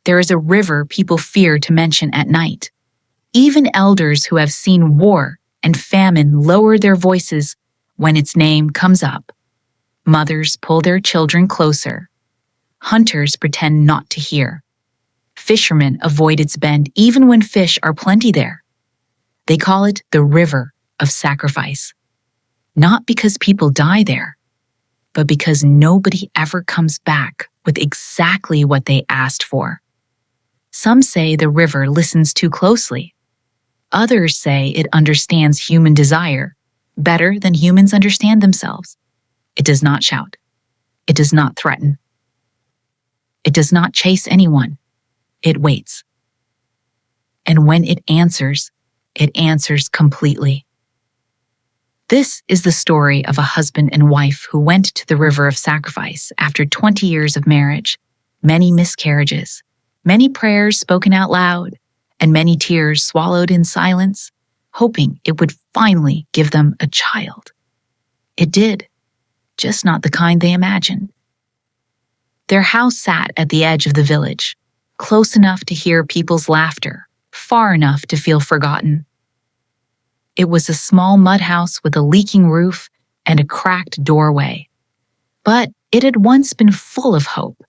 There is a river people fear to mention at night. Even elders who have seen war and famine lower their voices when its name comes up. Mothers pull their children closer. Hunters pretend not to hear. Fishermen avoid its bend even when fish are plenty there. They call it the river of sacrifice. Not because people die there, but because nobody ever comes back with exactly what they asked for. Some say the river listens too closely. Others say it understands human desire better than humans understand themselves. It does not shout. It does not threaten. It does not chase anyone. It waits. And when it answers completely. This is the story of a husband and wife who went to the river of sacrifice after 20 years of marriage, many miscarriages, many prayers spoken out loud, and many tears swallowed in silence, hoping it would finally give them a child. It did, just not the kind they imagined. Their house sat at the edge of the village, close enough to hear people's laughter, far enough to feel forgotten. It was a small mud house with a leaking roof and a cracked doorway. But it had once been full of hope.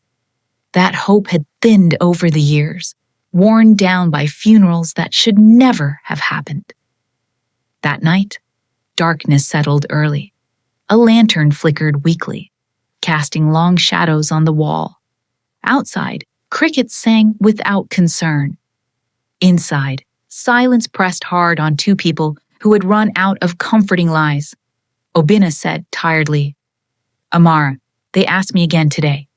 That hope had thinned over the years, worn down by funerals that should never have happened. That night, darkness settled early. A lantern flickered weakly, casting long shadows on the wall. Outside, crickets sang without concern. Inside, silence pressed hard on two people who had run out of comforting lies. Obinna said tiredly, "Amara, they asked me again today."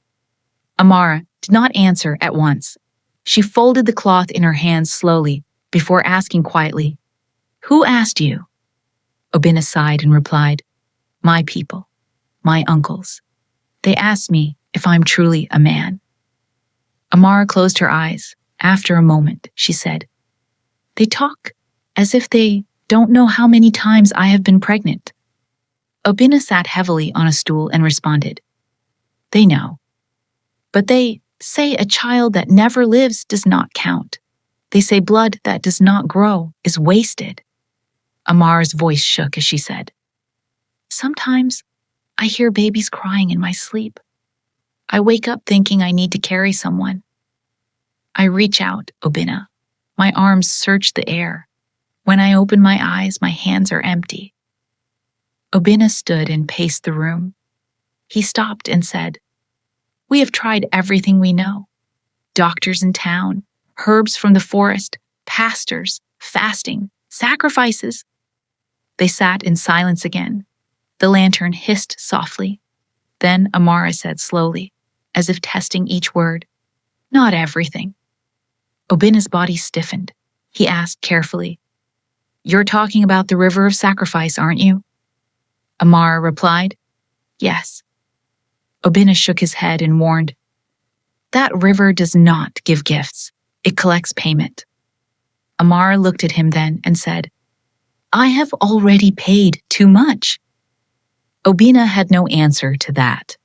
Amara did not answer at once. She folded the cloth in her hands slowly before asking quietly, "Who asked you?" Obinna sighed and replied, "My people, my uncles. They asked me if I'm truly a man." Amara closed her eyes. After a moment, she said, "They talk as if they don't know how many times I have been pregnant." Obinna sat heavily on a stool and responded, "They know. But they say a child that never lives does not count. They say blood that does not grow is wasted." Amara's voice shook as she said, "Sometimes I hear babies crying in my sleep. I wake up thinking I need to carry someone. I reach out, Obinna. My arms search the air. When I open my eyes, my hands are empty." Obinna stood and paced the room. He stopped and said, "We have tried everything we know. Doctors in town, herbs from the forest, pastors, fasting, sacrifices." They sat in silence again. The lantern hissed softly. Then Amara said slowly, as if testing each word, "Not everything." Obinna's body stiffened. He asked carefully, "You're talking about the river of sacrifice, aren't you?" Amara replied, "Yes." Obinna shook his head and warned, "That river does not give gifts. It collects payment." Amara looked at him then and said, "I have already paid too much." Obinna had no answer to that.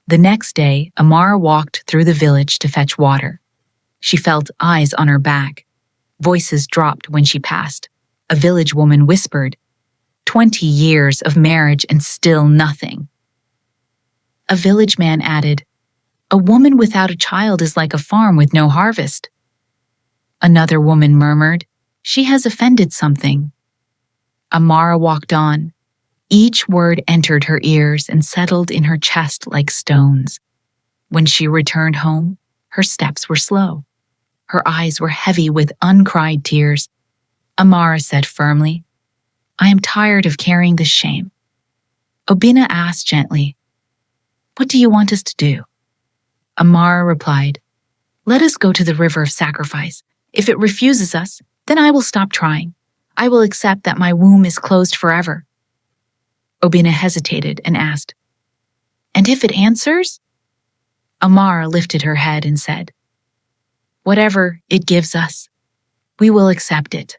The next day, Amara walked through the village to fetch water. She felt eyes on her back. Voices dropped when she passed. A village woman whispered, 20 years of marriage and still nothing." A village man added, "A woman without a child is like a farm with no harvest." Another woman murmured, "She has offended something." Amara walked on. Each word entered her ears and settled in her chest like stones. When she returned home, her steps were slow. Her eyes were heavy with uncried tears. Amara said firmly, "I am tired of carrying this shame." Obinna asked gently, "What do you want us to do?" Amara replied, "Let us go to the river of sacrifice. If it refuses us, then I will stop trying. I will accept that my womb is closed forever." Obinna hesitated and asked, "And if it answers?" Amara lifted her head and said, "Whatever it gives us, we will accept it."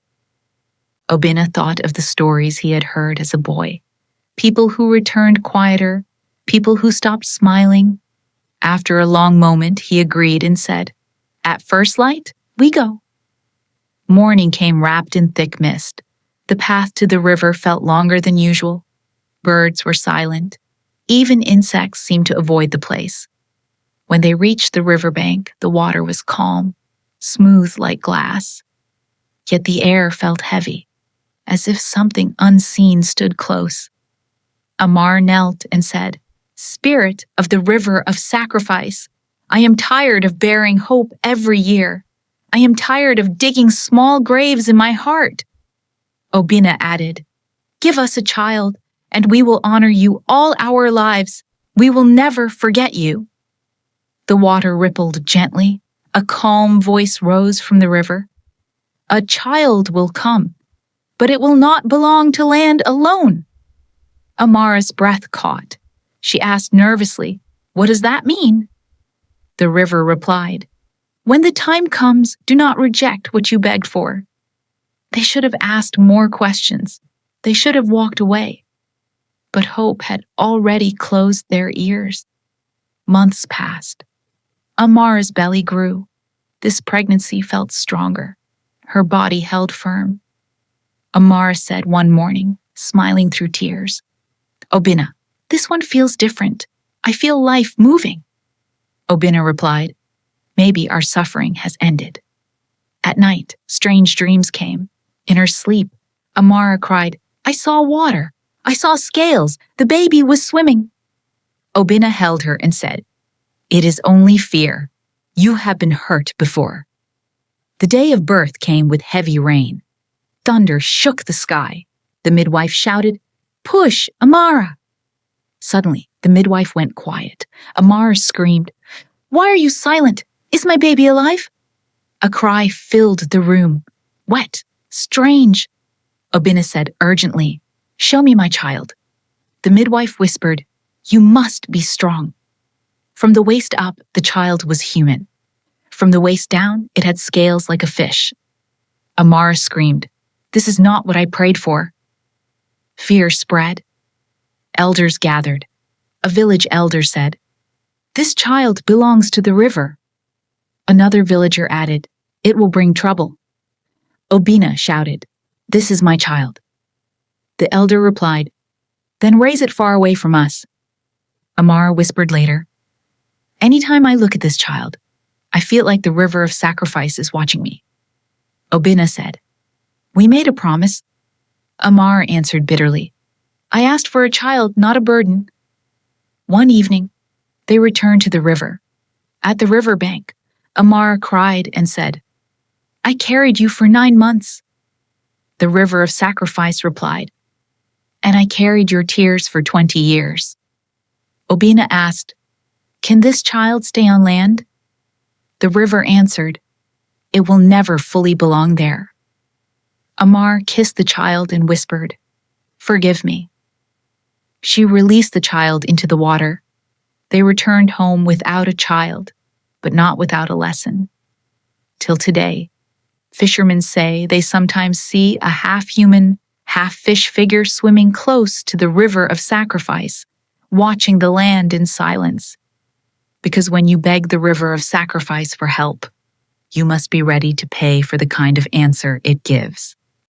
Obinna thought of the stories he had heard as a boy, people who returned quieter, people who stopped smiling. After a long moment, he agreed and said, At first light, we go. Morning came wrapped in thick mist. The path to the river felt longer than usual. Birds were silent. Even insects seemed to avoid the place. When they reached the riverbank, the water was calm, smooth like glass. Yet the air felt heavy, as if something unseen stood close. Amar knelt and said, "Spirit of the river of sacrifice, I am tired of bearing hope every year. I am tired of digging small graves in my heart." Obina added, "Give us a child, and we will honor you all our lives. We will never forget you." The water rippled gently. A calm voice rose from the river. "A child will come, but it will not belong to land alone." Amara's breath caught. She asked nervously, "What does that mean?" The river replied, "When the time comes, do not reject what you begged for." They should have asked more questions. They should have walked away. But hope had already closed their ears. Months passed. Amara's belly grew. This pregnancy felt stronger. Her body held firm. Amara said one morning, smiling through tears, "Obina, this one feels different. I feel life moving." Obina replied, "Maybe our suffering has ended." At night, strange dreams came. In her sleep, Amara cried, "I saw water. I saw scales. The baby was swimming." Obina held her and said, "It is only fear. You have been hurt before." The day of birth came with heavy rain. Thunder shook the sky. The midwife shouted, "Push, Amara!" Suddenly, the midwife went quiet. Amara screamed, "Why are you silent? Is my baby alive?" A cry filled the room. Wet, strange. Obina said urgently, "Show me my child." The midwife whispered, "You must be strong." From the waist up, the child was human. From the waist down, it had scales like a fish. Amara screamed, "This is not what I prayed for." Fear spread. Elders gathered. A village elder said, "This child belongs to the river." Another villager added, "It will bring trouble." Obina shouted, "This is my child." The elder replied, "Then raise it far away from us." Amara whispered later, "Anytime I look at this child, I feel like the river of sacrifice is watching me." Obina said, "We made a promise." Amara answered bitterly, "I asked for a child, not a burden." One evening, they returned to the river. At the riverbank, Amara cried and said, "I carried you for 9 months." The river of sacrifice replied, "And I carried your tears for 20 years." Obina asked, "Can this child stay on land?" The river answered, "It will never fully belong there." Amar kissed the child and whispered, "Forgive me." She released the child into the water. They returned home without a child, but not without a lesson. Till today, fishermen say they sometimes see a half-human, half-fish figure swimming close to the river of sacrifice, watching the land in silence. Because when you beg the river of sacrifice for help, you must be ready to pay for the kind of answer it gives.